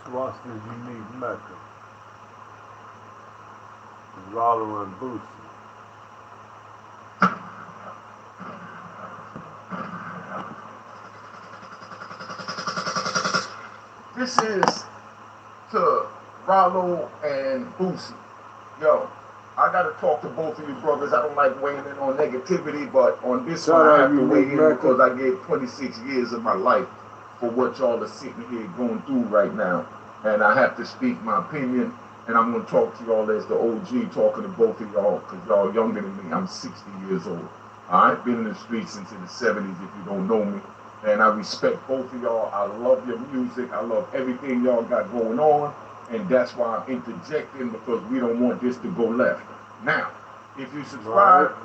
Watch this unique Mecca. Ralo and Boosie. This is to Ralo and Boosie. Yo, I gotta talk to both of you brothers. I don't like weighing in on negativity, but on this one I have to weigh in because I gave 26 years of my life for what y'all are sitting here going through right now. And I have to speak my opinion, and I'm gonna talk to y'all as the OG talking to both of y'all, because y'all younger than me. I'm 60 years old. I've been in the streets since in the 70s if you don't know me. And I respect both of y'all. I love your music. I love everything y'all got going on. And that's why I'm interjecting, because we don't want this to go left. Now, if you subscribe,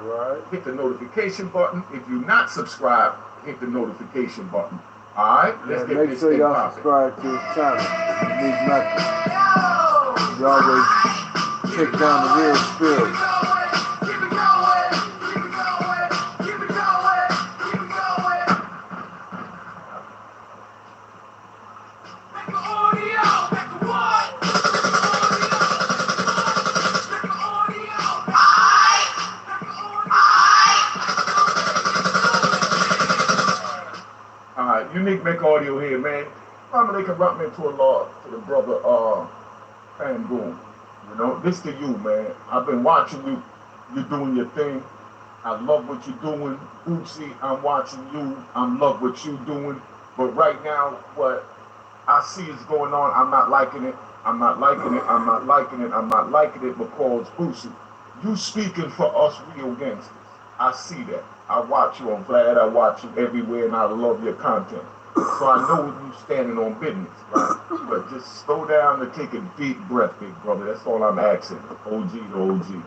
hit the notification button. If you're not subscribed, hit the notification button. All right? Let's get this thing popping. Make sure y'all subscribe to his channel, Unique Mecca. You always kick down the real spirit. Unique Make Audio here, man. They can rock me to a lot to the brother Fangoon. You know, this to you, man. I've been watching you. You're doing your thing. I love what you're doing. Boosie, I'm watching you. I love what you're doing. But right now, what I see is going on, I'm not liking it. I'm not liking it. I'm not liking it. I'm not liking it because, Boosie, you speaking for us real gangsters. I see that. I watch you on Vlad. I watch you everywhere, and I love your content. So I know you standing on business, right? But just slow down and take a deep breath, big brother. That's all I'm asking. OG to OG.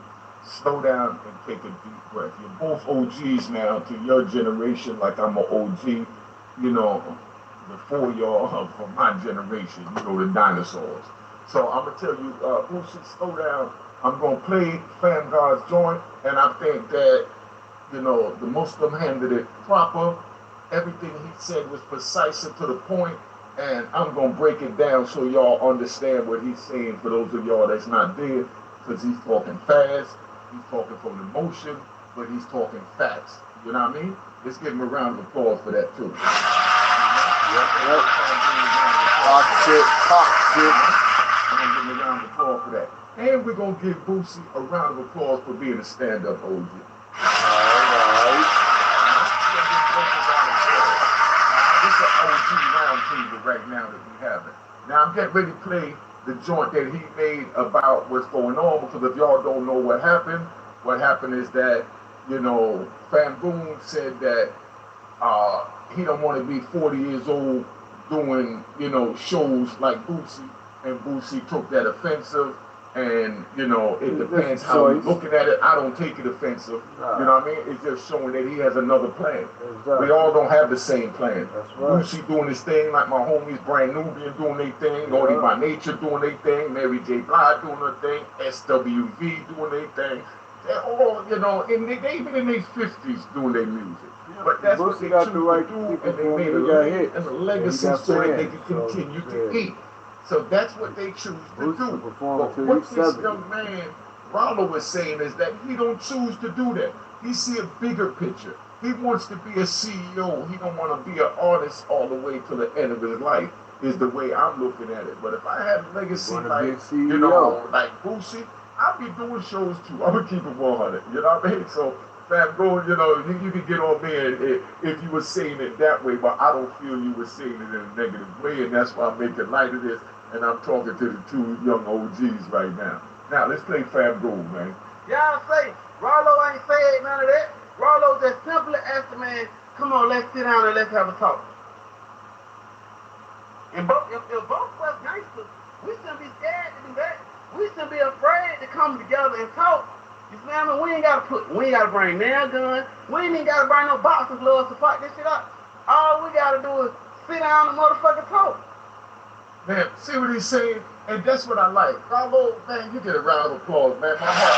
Slow down and take a deep breath. You're both OGs now to your generation, like I'm an OG. You know, before y'all from my generation, you know, the dinosaurs. So I'm gonna tell you, Boosie, slow down. I'm gonna play Fam God's joint, and I think that, you know, the Muslim handled it proper. Everything he said was precise and to the point, and I'm going to break it down so y'all understand what he's saying for those of y'all that's not there, because he's talking fast, he's talking from emotion, but he's talking facts. You know what I mean? Let's give him a round of applause for that, too. Yep. Pop shit. I'm going to give him a round of applause for that. And we're going to give Boosie a round of applause for being a stand-up OG. This is an OG round table right now that we have it. Now I'm getting ready to play the joint that he made about what's going on, because if y'all don't know what happened is that, you know, Fangoon said that he don't want to be 40 years old doing, you know, shows like Boosie, and Boosie took that offensive. And, you know, it depends how you're looking at it. I don't take it offensive. You know what I mean? It's just showing that he has another plan. Exactly. We all don't have the same plan. That's right. Boosie doing his thing, like my homies Brand Nubian doing their thing, Naughty by Nature doing their thing, Mary J. Blige doing her thing, SWV doing their thing. They're all, you know, and they even in their 50s doing their music. But that's what they choose to do, and they made a legacy so that they can continue to eat. So that's what they choose to do. But what this young man, Ralo, is saying is that he don't choose to do that. He see a bigger picture. He wants to be a CEO. He don't want to be an artist all the way to the end of his life, is the way I'm looking at it. But if I had a legacy like, you know, like Boosie, I'd be doing shows too. I'm going to keep it 100. You know what I mean? So, Fam, go, you know, you can get on me if you were saying it that way, but I don't feel you were saying it in a negative way, and that's why I'm making light of this. And I'm talking to the two young OGs right now. Now, let's play Fam Gold, man. Y'all say, Ralo ain't said none of that. Ralo just simply asked the man, come on, let's sit down and let's have a talk. And if both of us gangsters, we shouldn't be scared to do that. We shouldn't be afraid to come together and talk. You see what I mean? We ain't gotta bring nail guns. We ain't even gotta bring no boxing gloves to fight this shit up. All we gotta do is sit down and motherfucking talk. Man, see what he's saying? And that's what I like. Ralo, man, you get a round of applause, man. My heart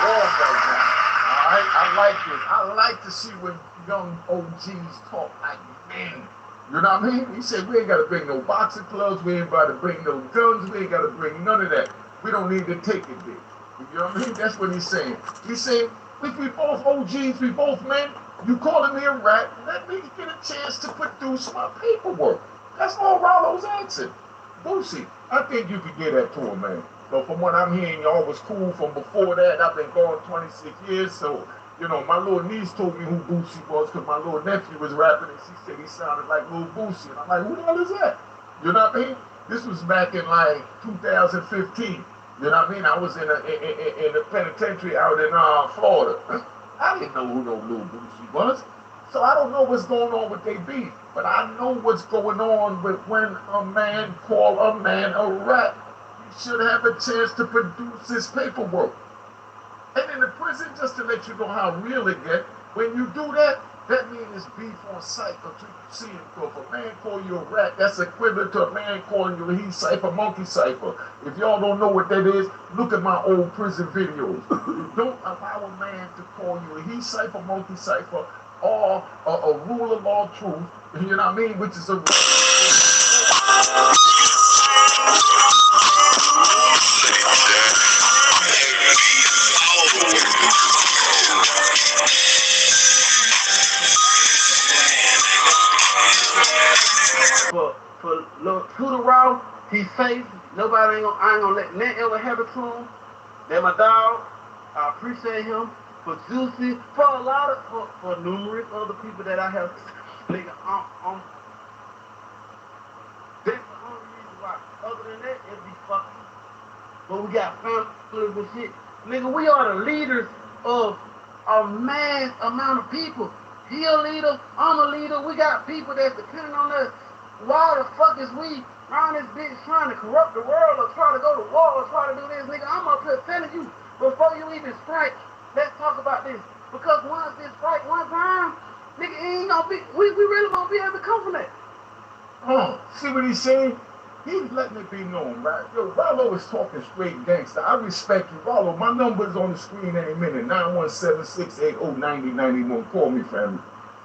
warm right now. All right? I like this. I like to see when young OGs talk like men. You know what I mean? He said, we ain't got to bring no boxing gloves. We ain't about to bring no guns. We ain't got to bring none of that. We don't need to take it there. You know what I mean? That's what he's saying. He's saying, if we both OGs, we both men, you calling me a rat, let me get a chance to produce my paperwork. That's all Ralo's answering. Boosie, I think you could get that to him, man. So from what I'm hearing, y'all was cool from before that. I've been gone 26 years, so, you know, my little niece told me who Boosie was because my little nephew was rapping and she said he sounded like Lil Boosie. And I'm like, who the hell is that? You know what I mean? This was back in like 2015. You know what I mean? I was in a penitentiary out in Florida. I didn't know who no Lil Boosie was. So I don't know what's going on with they beef. But I know what's going on with when a man call a man a rat. He should have a chance to produce his paperwork. And in the prison, just to let you know how real it gets, when you do that, that means it's beef on sight until you see him. So if a man call you a rat, that's equivalent to a man calling you a he cipher, monkey cipher. If y'all don't know what that is, look at my old prison videos. You don't allow a man to call you a he cipher, monkey cipher, or a rule of law truth, you know what I mean, which is a... For little Tutor Raw, he's safe. Nobody ain't gonna, I ain't gonna let nothing ever happen to him. They're my dog. I appreciate him. For Juicy, for a lot of, for numerous other people that I have, nigga, that's the only reason why. Other than that, it'd be fucking. But we got families and shit. Nigga, we are the leaders of a mass amount of people. He a leader, I'm a leader. We got people that's depending on us. Why the fuck is we around this bitch trying to corrupt the world or try to go to war or try to do this? Nigga, I'm up here telling you, before you even strike, let's talk about this. Because once this strike one time, nigga, it ain't gonna be, we really won't be able to come from that. See what he's saying? He's letting it be known, right? Yo, Ralo is talking straight gangster. I respect you. Ralo, my number's on the screen any minute. 917-680-9091. Call me, family.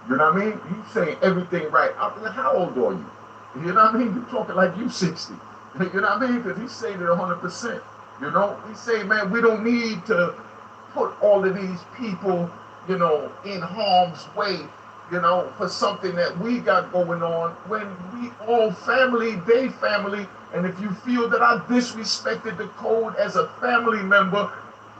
You know what I mean? You saying everything right. I mean, how old are you? You know what I mean? You talking like you 60. You know what I mean? Because he's saying it 100%. You know? He's saying, man, we don't need to put all of these people, you know, in harm's way, you know, for something that we got going on when we all family, they family, and if you feel that I disrespected the code as a family member,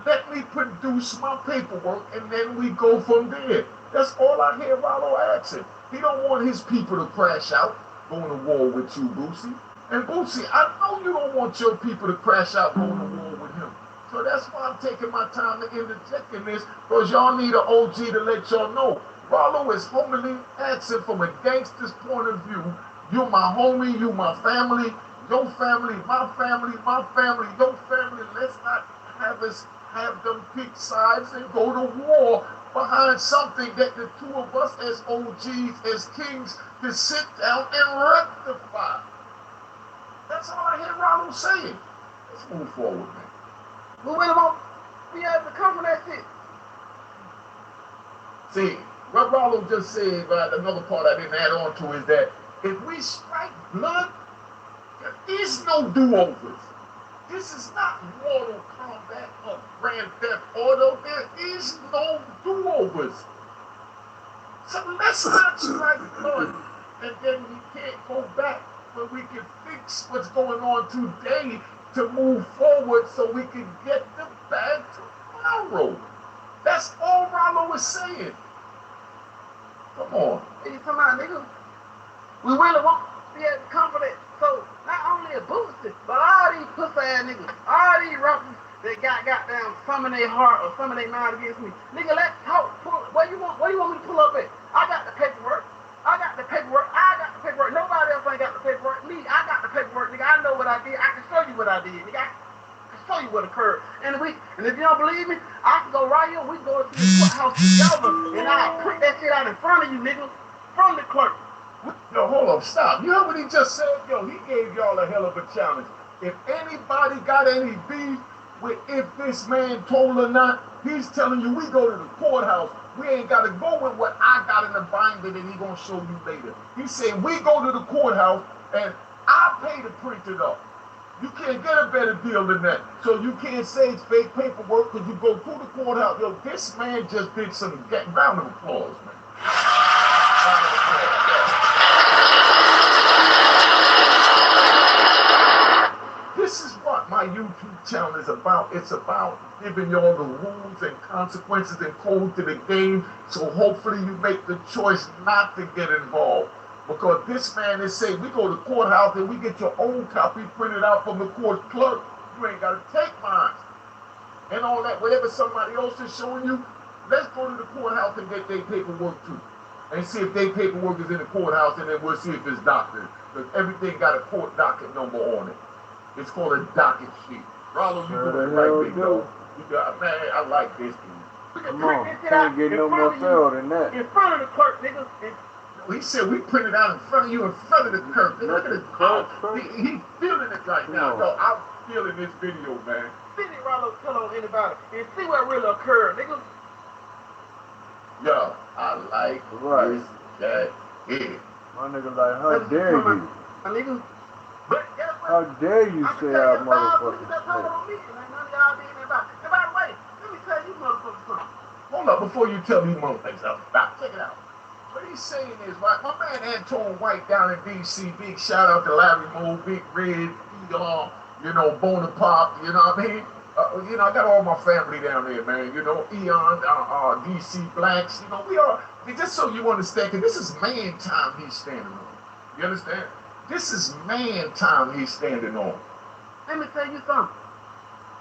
let me produce my paperwork and then we go from there. That's all I hear Ralo asking. He don't want his people to crash out, going to war with you, Boosie. And Boosie, I know you don't want your people to crash out, going to war with him. So that's why I'm taking my time to interject in this, because y'all need an OG to let y'all know. Ralo is humbly asking from a gangster's point of view, you my homie, you my family, your family, my family, your family. Let's not have them pick sides and go to war behind something that the two of us as OGs, as kings, can sit down and rectify. That's all I hear Ralo saying. Let's move forward, man. We really won't be able to come from that shit. See, what Ralo just said, right, another part I didn't add on to is that if we strike blood, there is no do-overs. This is not Mortal Kombat or Grand Theft Auto. There is no do-overs. So let's not strike blood, and then we can't go back where we can fix what's going on today to move forward so we can get the bag tomorrow. That's all Ralo is saying. Come on. Hey, come on, nigga. We really won't be able to come from that. So, not only a Boosie, but all these pussy ass niggas, all these rappers that got goddamn some in their heart or some in their mind against me. Nigga, let's talk. Where you want me to pull up at? I got the paperwork. Nobody else ain't got the paperwork. Me, I got the paperwork, nigga. I know what I did. I can show you what I did, nigga. I can show you what occurred. And if you don't believe me, I can go right here. We can go to the courthouse together, and I'll print that shit out in front of you, nigga, from the clerk. Yo, hold up, stop. You heard what he just said? Yo, he gave y'all a hell of a challenge. If anybody got any beef with if this man told or not, he's telling you we go to the courthouse. We ain't got to go with what I got in the binder that he gonna show you later. He said we go to the courthouse and I pay to print it up. You can't get a better deal than that. So you can't say it's fake paperwork because you go through the courthouse. Yo, this man just did some round of applause, man. Round of applause. This is what my YouTube channel is about. It's about giving y'all the rules and consequences and code to the game. So hopefully you make the choice not to get involved. Because this man is saying, we go to the courthouse and we get your own copy printed out from the court clerk. You ain't got to take mine. And all that, whatever somebody else is showing you, let's go to the courthouse and get their paperwork too. And see if their paperwork is in the courthouse, and then we'll see if it's doctored. Because everything got a court docket number on it. It's called a docket sheet. Ralo, you doing it right, big dog. You got, man, I like this dude. Come on, can't get no more thorough than that. In front of the clerk, nigga. He said we printed out in front of you, in front of the curtain. Look at his mouth. He's feeling it right now. Yo, I'm feeling this video, man. See it, Ralo, tell on anybody. And see what really occurred, nigga. Yo, I like this, that, it. My nigga like, how dare you? Nigga. But guess what? How dare you say our motherfuckers? And by the way, let me tell you motherfuckers something. Hold up, before you tell me motherfuckers something, stop, check it out. What he's saying is, right, my man Antoine White down in D.C., big shout out to Larry Moe, Big Red, you know, Bonaparte, you know what I mean? You know, I got all my family down there, man. You know, Eon, D.C. Blacks, you know, we are, just so you understand, because this is man time he's standing on. You understand? This is man time he's standing on. Let me tell you something.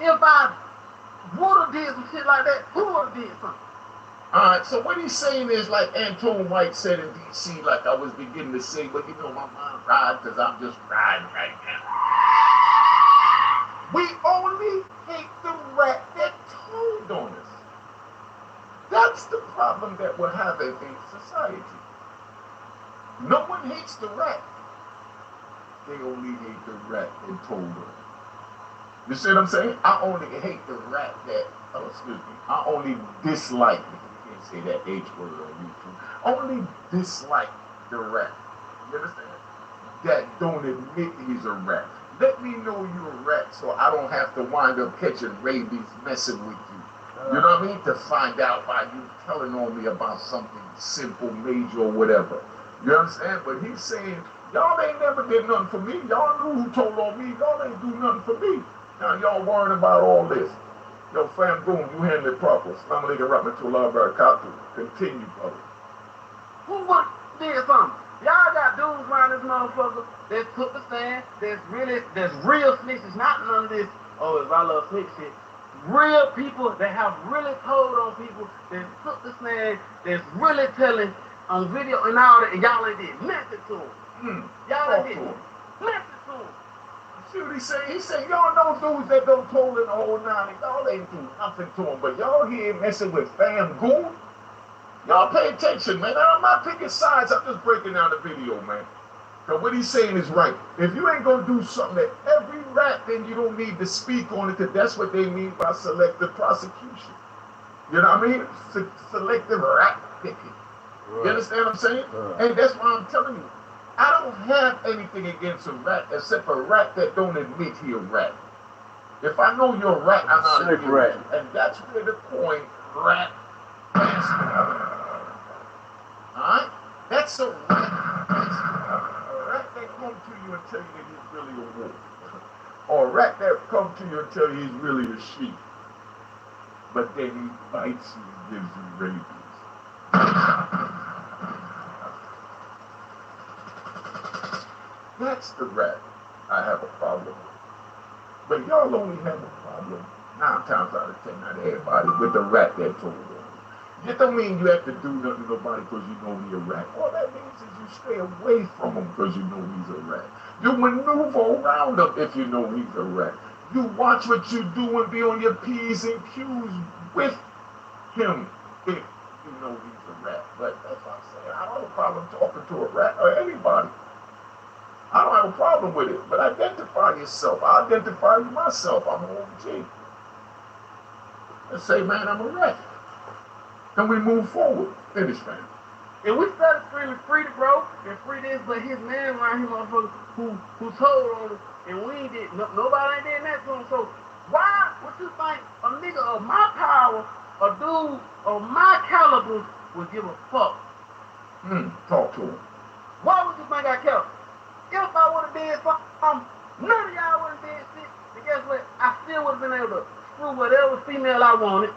If I would have did some shit like that, who would have did something? All right, so what he's saying is, like Antoine White said in D.C., like I was beginning to say, but you know, my mind ride because I'm just riding right now. We only hate the rat that told on us. That's the problem that we're having in society. No one hates the rat. They only hate the rat that told us. You see what I'm saying? I only hate the rat that, I only dislike it. Say that H word on YouTube. Only dislike the rat. You understand? That don't admit he's a rat. Let me know you're a rat so I don't have to wind up catching rabies messing with you. You know what I mean? To find out by you telling on me about something simple, major, or whatever. You understand? But he's saying, y'all ain't never did nothing for me. Y'all knew who told on me. Y'all ain't do nothing for me. Now y'all worrying about all this. Yo, fam, boom, you handle it properly. Assalamu alaikum rahmatullahi wa barakatuh. Continue, brother. Who would did something? Y'all got dudes around this motherfucker that took the stand, that's real snitches, not none of this, oh, if I love snitch shit. Real people that have really told on people that took the stand, that's really telling on video and all that, and y'all ain't did nothing to them. Y'all ain't did nothing to them. See what he's saying? He said, y'all know dudes that don't toll in the whole nine. Y'all ain't do nothing to them. But y'all here messing with fam goon? Y'all pay attention, man. I'm not picking sides. I'm just breaking down the video, man. Because what he's saying is right. If you ain't going to do something that every rat, then you don't need to speak on it, because that's what they mean by selective prosecution. You know what I mean? Selective rat picking. Right. You understand what I'm saying? Right. And that's why I'm telling you. I don't have anything against a rat except a rat that don't admit he a rat. If I know you're a rat, I'm not a rat. And that's where the coin rat bastard. Alright? That's a rat bastard. A rat that come to you and tell you that he's really a wolf. Or a rat that come to you and tell you he's really a sheep. But then he bites you and gives you rabies. That's the rat I have a problem with. But y'all only have a problem 9 times out of 10, not everybody, with the rat that told on you. It don't mean you have to do nothing to nobody because you know he's a rat. All that means is you stay away from him because you know he's a rat. You maneuver around him if you know he's a rat. You watch what you do and be on your P's and Q's with him if you know he's a rat. But that's what I'm saying. I don't have a problem talking to a rat or anybody. I don't have a problem with it, but identify yourself. I identify you myself. I'm an OG. And say, man, I'm a rat. and we move forward. Finish, man. And we started screaming free the bro and free this, but his man around him motherfucker who told on him, and we ain't did nobody ain't did that to him. So why would you think a nigga of my power, a dude of my caliber would give a fuck? Talk to him. Why would you think I care? If I would have did something, none of y'all would have did shit. And guess what? I still would have been able to screw whatever female I wanted.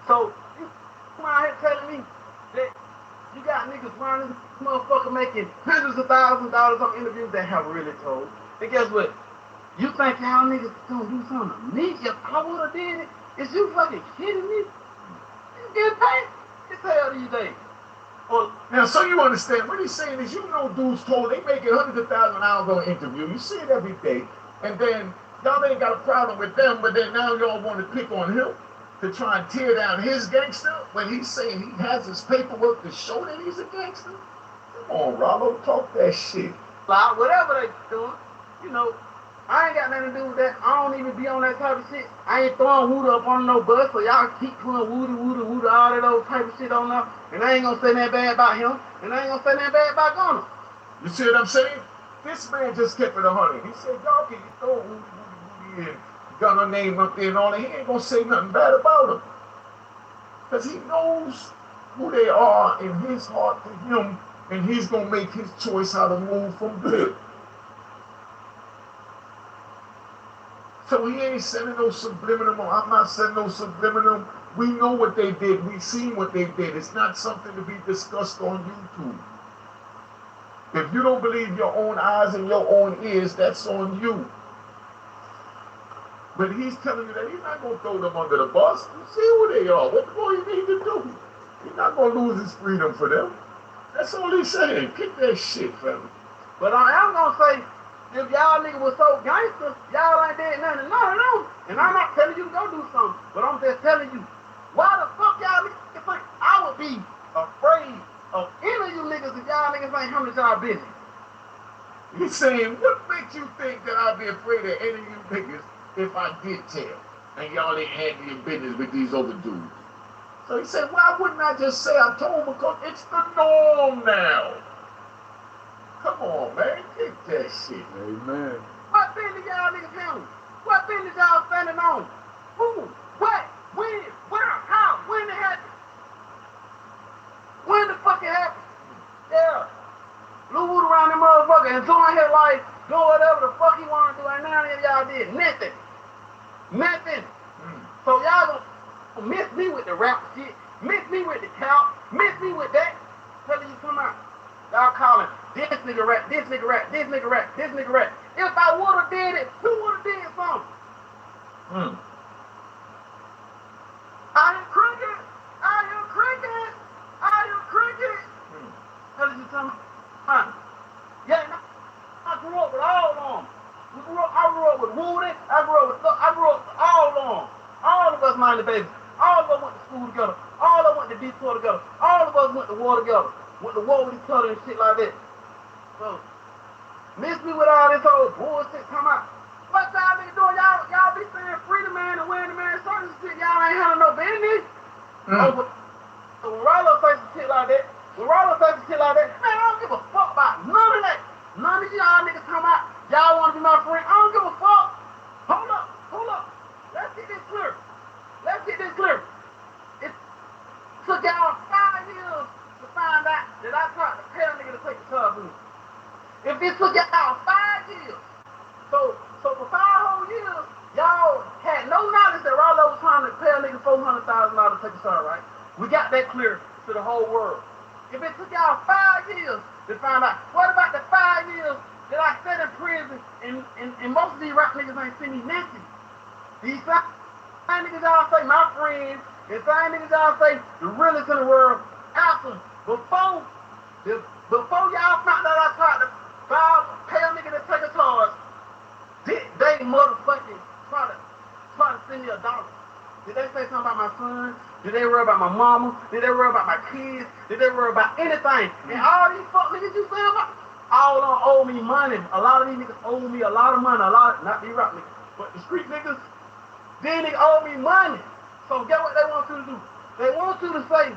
So you come out here telling me that you got niggas running this motherfucker making hundreds of thousands of dollars on interviews that have really told. And guess what? You think y'all niggas gonna do something to me if I would have did it? Is you fucking kidding me? You getting paid? It's hell these days. Now, so you understand, what he's saying is, you know, dudes told they making hundreds of thousands of dollars on an interview. You see it every day. And then y'all ain't got a problem with them, but then now y'all want to pick on him to try and tear down his gangster when he's saying he has his paperwork to show that he's a gangster. Come on, Ralo, talk that shit. Like, whatever they doing, you know, I ain't got nothing to do with that. I don't even be on that type of shit. I ain't throwing Wooda up on no bus, so y'all keep putting Wooda, all that old type of shit on there. And I ain't gonna say that bad about him, and I ain't gonna say that bad about Gunner. You see what I'm saying? This man just kept it 100. He said, y'all can throw Wooda and Gunner name up there and all that. He ain't gonna say nothing bad about him. Because he knows who they are in his heart to him, and he's gonna make his choice how to move from there. So he ain't sending no subliminal. I'm not sending no subliminal. We know what they did. We seen what they did. It's not something to be discussed on YouTube. If you don't believe your own eyes and your own ears, that's on you. But he's telling you that he's not going to throw them under the bus. You see who they are. What more you need to do? He's not going to lose his freedom for them. That's all he's saying. Kick that shit, fella. But I am going to say, if y'all niggas was so gangster, y'all ain't did nothing. No. And I'm not telling you to go do something, but I'm just telling you, why the fuck y'all niggas think I would be afraid of any of you niggas if y'all niggas ain't handling y'all business? He's saying, what makes you think that I'd be afraid of any of you niggas if I did tell and y'all ain't handling your business with these other dudes? So he said, why wouldn't I just say I told him, because it's the norm now. Come on, man. Kick that shit. Amen. What business y'all niggas handling? What business y'all standing on? Who? What? When? Where? How? When it happened? When the fuck it happened? Yeah. Blue Wood around them motherfucker and doing his life, doing whatever the fuck he wanna do, and none of y'all did nothing. Nothing. So y'all gonna miss me with the rap shit, miss me with the couch, miss me with that. Telling you come out. Y'all calling this nigga rap, this nigga rap, this nigga rap, this nigga rap. If I would've did it, who would've did something? I am cricket. Tell you something. Yeah, I grew up with all of them. I grew up with Woody. I grew up with all of them. All of us minded babies. All of us went to school together. All of us went to D4 together. All of us went to war together. Went to war with each other and shit like that. So, miss me with all this old bullshit come out. What y'all niggas doing? Y'all be saying free the man and wearing the man certain shit. Y'all ain't handling no business. So when Ralo say some shit like that, man, I don't give a fuck about none of that. None of y'all niggas come out. Y'all want to be my friend. I don't give a fuck. Hold up. Let's get this clear. It took y'all 5 years to find out that I tried to tell a nigga to take the charge with me. If it took y'all 5 years, so for 5 whole years, y'all had no knowledge that Ralo was trying to pay a nigga $400,000 to take the charge, right? We got that clear to the whole world. If it took y'all 5 years to find out, what about the 5 years that I sat in prison and most of these rap niggas ain't seen me nothing? These same niggas y'all say my friends, and same niggas y'all say the realest in the world, after, before y'all found out I tried to pay a nigga to take a charge, they motherfucking try to send me $1. Did they say something about my son? Did they worry about my mama? Did they worry about my kids? Did they worry about anything? And all these fuck niggas you say about, all of them owe me money. A lot of these niggas owe me a lot of money. Not these rap niggas, but the street niggas, these niggas owe me money. So get what they want you to do. They want you to say,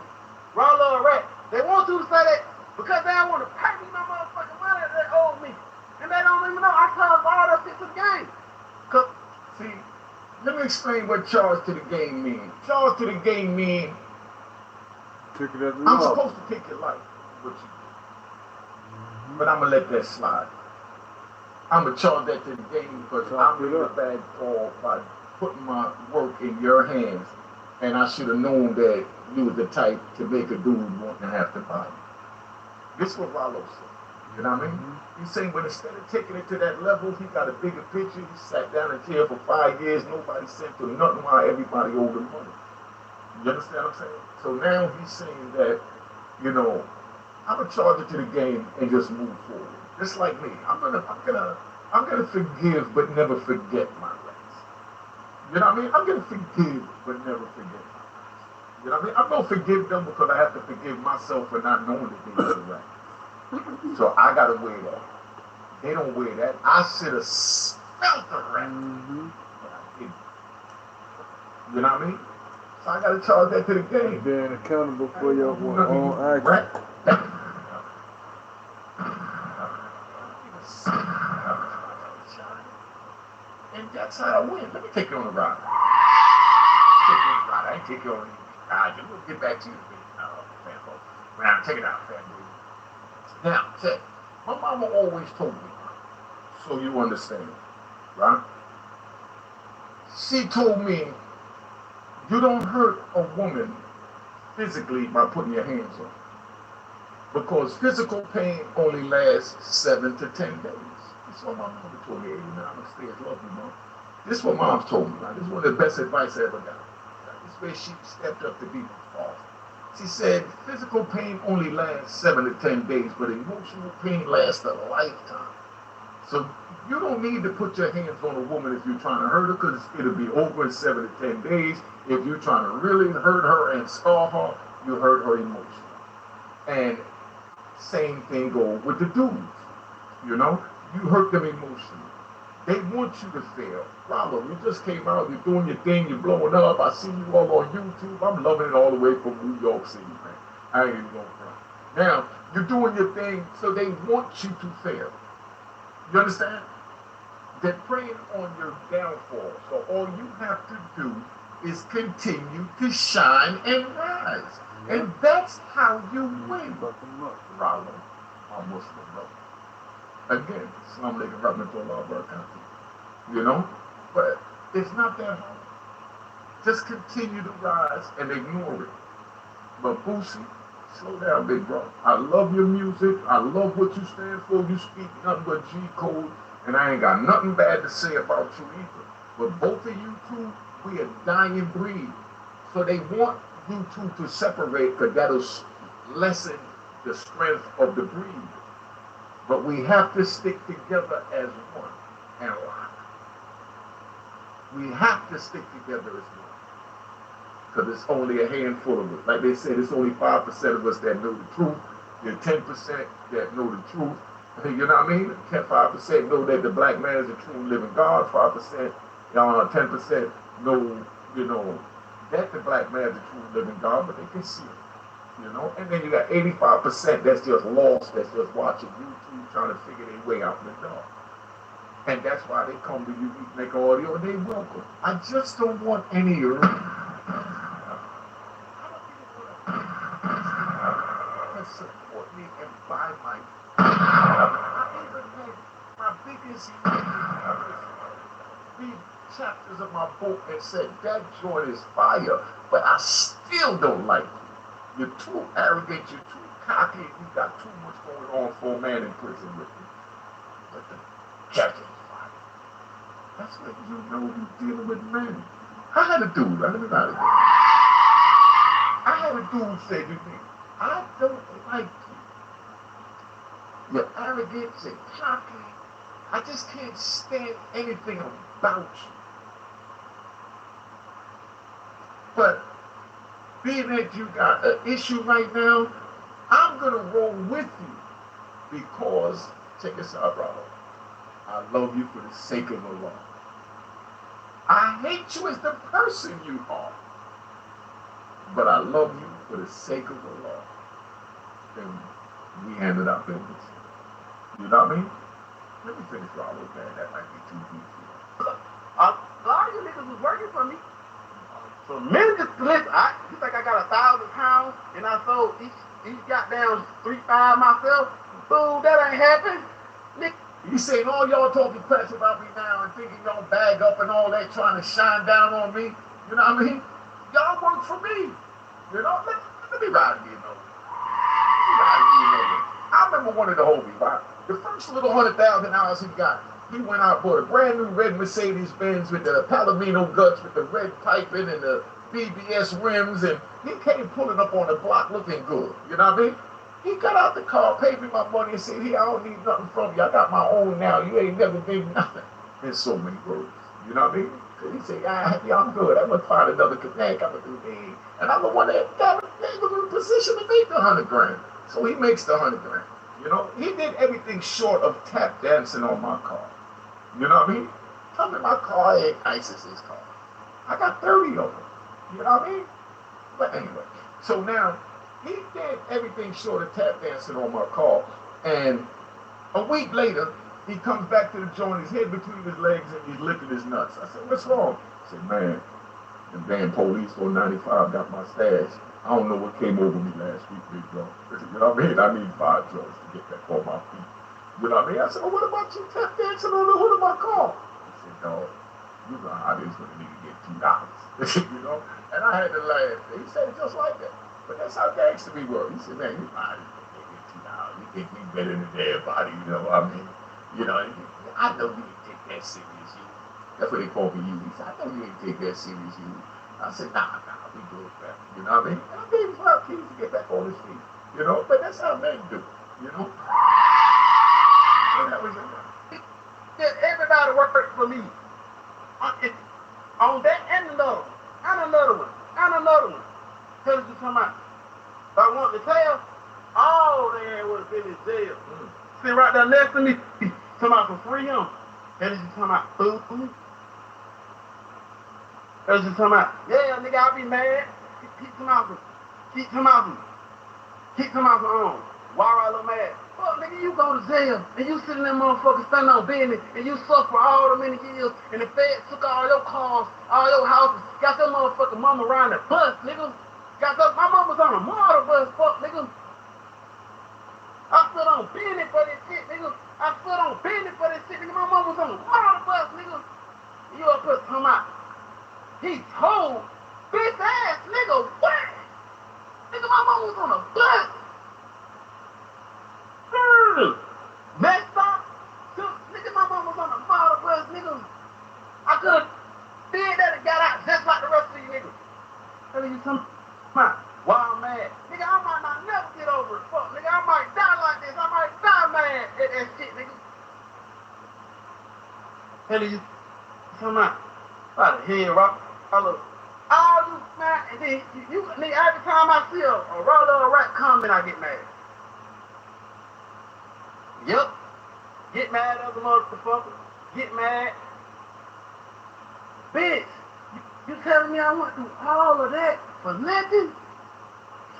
Ralo a rat. They want you to say that because they don't want to pay me my motherfucking money that they owe me. And they don't even know I caused all that shit to the game. Cause, see, let me explain what charge to the game means. Charge to the game means I'm supposed to take your life, what you do. But I'm going to let that slide. I'm going to charge that to the game because I'm in the bad call by putting my work in your hands. And I should have known that you was the type to make a dude want to have to buy you. This is what Ralo said. You know what I mean? He's saying, but instead of taking it to that level, he got a bigger picture. He sat down in jail for 5 years. Nobody sent him nothing while everybody owed him money. You understand what I'm saying? So now he's saying that, you know, I'm gonna charge it to the game and just move forward. Just like me, I'm gonna forgive but never forget my rights. You know what I mean? I'm gonna forgive but never forget my rights. You know what I mean? I'm gonna forgive them because I have to forgive myself for not knowing that they were right. So I gotta weigh that. They don't weigh that. I should have smelt the rat, but I didn't. You know what I mean? So I gotta charge that to the game. Being accountable for your own actions. And that's how I win. Let me take you on a ride. I ain't take you on a ride. We'll get back to you, fanboy. Now, check it out, fanboy. Now, check. My mama always told me, so you understand, right? She told me, you don't hurt a woman physically by putting your hands on her. Because physical pain only lasts 7 to 10 days. That's what my mom told me. I'm upstairs, love you, mom. This is what mom's told me. Right? This is one of the best advice I ever got. Right? This is where she stepped up to be my father. She said, physical pain only lasts 7 to 10 days, but emotional pain lasts a lifetime. So you don't need to put your hands on a woman if you're trying to hurt her, because it'll be over in 7 to 10 days. If you're trying to really hurt her and scar her, you hurt her emotionally. And same thing goes with the dudes. You know, you hurt them emotionally. They want you to fail. Ralo, you just came out, you're doing your thing, you're blowing up. I see you all on YouTube. I'm loving it all the way from New York City, man. I ain't even going front. Now, you're doing your thing, so they want you to fail. You understand? They're preying on your downfall. So all you have to do is continue to shine and rise. And that's how you win. Ralo, my Muslim brother. Again, Assalamu alaikum warahmatullahi wabarakatuh. You know? But it's not that hard. Just continue to rise and ignore it. But Boosie, slow down, big bro. I love your music. I love what you stand for. You speak nothing but G code. And I ain't got nothing bad to say about you either. But both of you two, we a dying breed. So they want you two to separate because that'll lessen the strength of the breed. But we have to stick together as one and lock. We have to stick together as one. Because it's only a handful of us. Like they said, it's only 5% of us that know the truth. There's 10% that know the truth. You know what I mean? 5% know that the black man is a true living God. 5%, 10% know, you know, that the black man is a true living God, but they can see it, you know? And then you got 85% that's just lost, that's just watching YouTube, trying to figure their way out in the dark. And that's why they come to you, make audio, and they welcome. I just don't want any of them to support me and buy my. I even had my biggest read chapters of my book and said, that joint is fire, but I still don't like you. You're too arrogant, you're too cocky, you got too much going on for a man in prison with you. But the chapter is fire. That's what you know you're dealing with men. I had a dude, let me not again. I had a dude say to me, I don't like you. You're arrogant, you're cocky. I just can't stand anything about you. But being that you got an issue right now, I'm going to roll with you because, check this out, brother. I love you for the sake of Allah. I hate you as the person you are. but I love you for the sake of the law. And we handled our business. You know what I mean? Let me finish Ralo, man. That might be too deep for you. A lot of you niggas was working for me. So many listen, you think I got 1,000 pounds and I sold each goddamn 3-5 myself? Boo, that ain't happened. Nigga. You saying all y'all talking trash about me now and thinking y'all bag up and all that, trying to shine down on me. You know what I mean? Y'all work for me. You know, let me ride again, though. I remember one of the homies, right? The first little $100,000 he got, he went out and bought a brand new red Mercedes-Benz with the Palomino guts, with the red piping and the BBS rims, and he came pulling up on the block looking good. You know what I mean? He got out the car, paid me my money, and said, "Hey, I don't need nothing from you. I got my own now. You ain't never been nothing." In so many words. You know what I mean? He said, "Yeah, I'm good. I'm going to find another connect. I'm going to do me." And I'm the one that got in a position to make the $100,000. So he makes the $100,000. You know, he did everything short of tap dancing on my car. You know what I mean? Tell me my car ain't nice as his car. I got 30 of them. You know what I mean? But anyway, so now he did everything short of tap dancing on my car. And a week later, he comes back to the joint, his head between his legs, and he's licking his nuts. I said, "What's wrong?" He said, "Man, the damn police on 95 got my stash. I don't know what came over me last week, big dog. You know what I mean? I need 5 drugs to get back on my feet." You know what I mean? I said, "Well, what about you tap dancing on the hood of my car?" He said, "Dog, you know how this when a nigga get $2." You know? And I had to laugh. He said it just like that. But that's how gangster we were. He said, "Man, you lying. You get $2. You think we better than everybody, you know what I mean? You know, I know you didn't take that serious, you." That's what they call me, you. He said, "I know you didn't take that serious, you." I said, nah, we good, man. You know what I mean? And I gave him 5 keys to get back on his feet. You know? But that's how men do, you know? And that was it. Everybody worked for me. On that and another one. And another one. And another one. Tell you something about. If I want to tell, all they had would have been in jail. Sitting right there next to me, talking about some free him. Tell you something about food. Tell you something about, yeah, nigga, I'll be mad. Keep some out. Why I look mad? Fuck, nigga, you go to jail and you sit in that motherfucker standing on business and you suffer all the many years and the feds took all your cars, all your houses, got your motherfucking mama around the bus, nigga. My mama's on a model bus, fuck, nigga. I stood on business for this shit, nigga. Nigga. My mama's on a model bus, nigga. You up here talking about, he told bitch ass, nigga, what? Nigga, my mama was on a bus. Mecca, nigga, my mama was on a model bus, nigga. I could have did that and got out just like the rest of you niggas. Telling you something, why I'm mad. Nigga, I might not never get over it. Fuck, nigga, I might die like this. I might die mad at that shit, nigga. Telling you something, by the head, rock. All you man, and then you nigga, every time I see a Ralo or rap comment, I get mad. Yep. Get mad at the motherfucker. Get mad. Bitch, you telling me I went through all of that for nothing?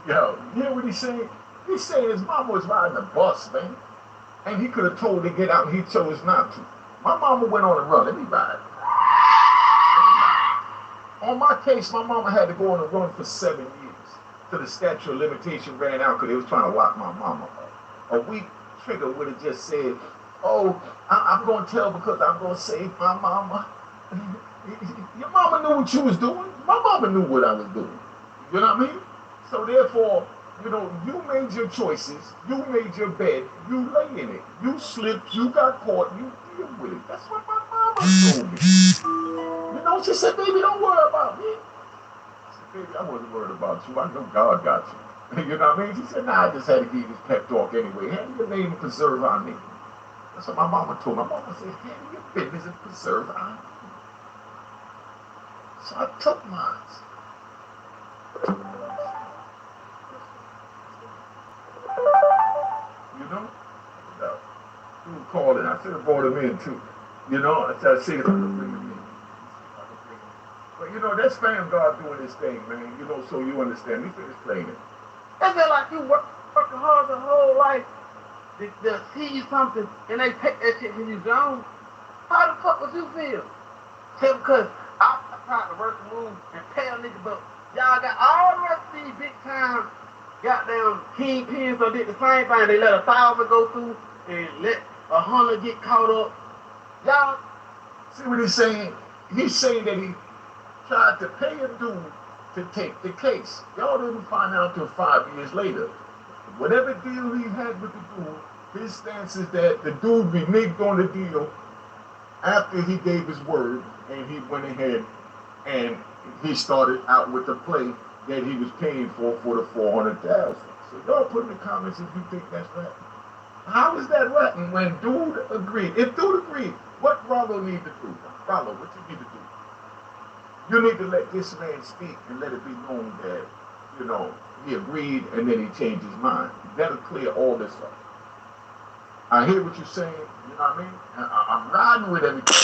Yo, you hear what he's saying? He's saying his mama was riding a bus, man. And he could have told her to get out and he chose not to. My mama went on a run. Let me ride. On my case, my mama had to go on a run for 7 years till the statute of limitation ran out because they was trying to lock my mama up. A weak trigger would have just said, "Oh, I'm going to tell because I'm going to save my mama." Your mama knew what you was doing. My mama knew what I was doing. You know what I mean? So therefore, you know, you made your choices. You made your bed. You lay in it. You slipped. You got caught. You deal with it. That's what my mama told me. You know, she said, "Baby, don't worry about me." I said, "Baby, I wasn't worried about you. I know God got you." You know what I mean? She said, "Nah, I just had to give you this pep talk anyway. Handle your name and preserve our name." That's what my mama told me. My mama said, "Handle your business and preserve our name." So I took mine. You know? Who called it? I should have brought him in too. You know, I tried to see if I could bring him in. But you know, that's Fam God doing his thing, man. You know, so you understand. We finish playing it. It's just like you working hard your whole life to see something, and they take that shit from you, Jones. How the fuck would you feel? Say because I tried to work the move and pay a nigga, but y'all got all the rest of these big time goddamn kingpins that did the same thing. They let 1,000 go through and let 100 get caught up. Y'all see what he's saying? He's saying that he tried to pay a dude to take the case. Y'all didn't find out until 5 years later. Whatever deal he had with the dude, his stance is that the dude reneged on the deal after he gave his word, and he went ahead and he started out with the play that he was paying for the 400,000. So y'all put in the comments if you think that's right. How is that right? And when dude agreed, if dude agreed, what Ralo need to do? Ralo, what you need to do? You need to let this man speak and let it be known that, you know, he agreed and then he changed his mind. That'll clear all this up. I hear what you're saying, you know what I mean? I'm riding with everything.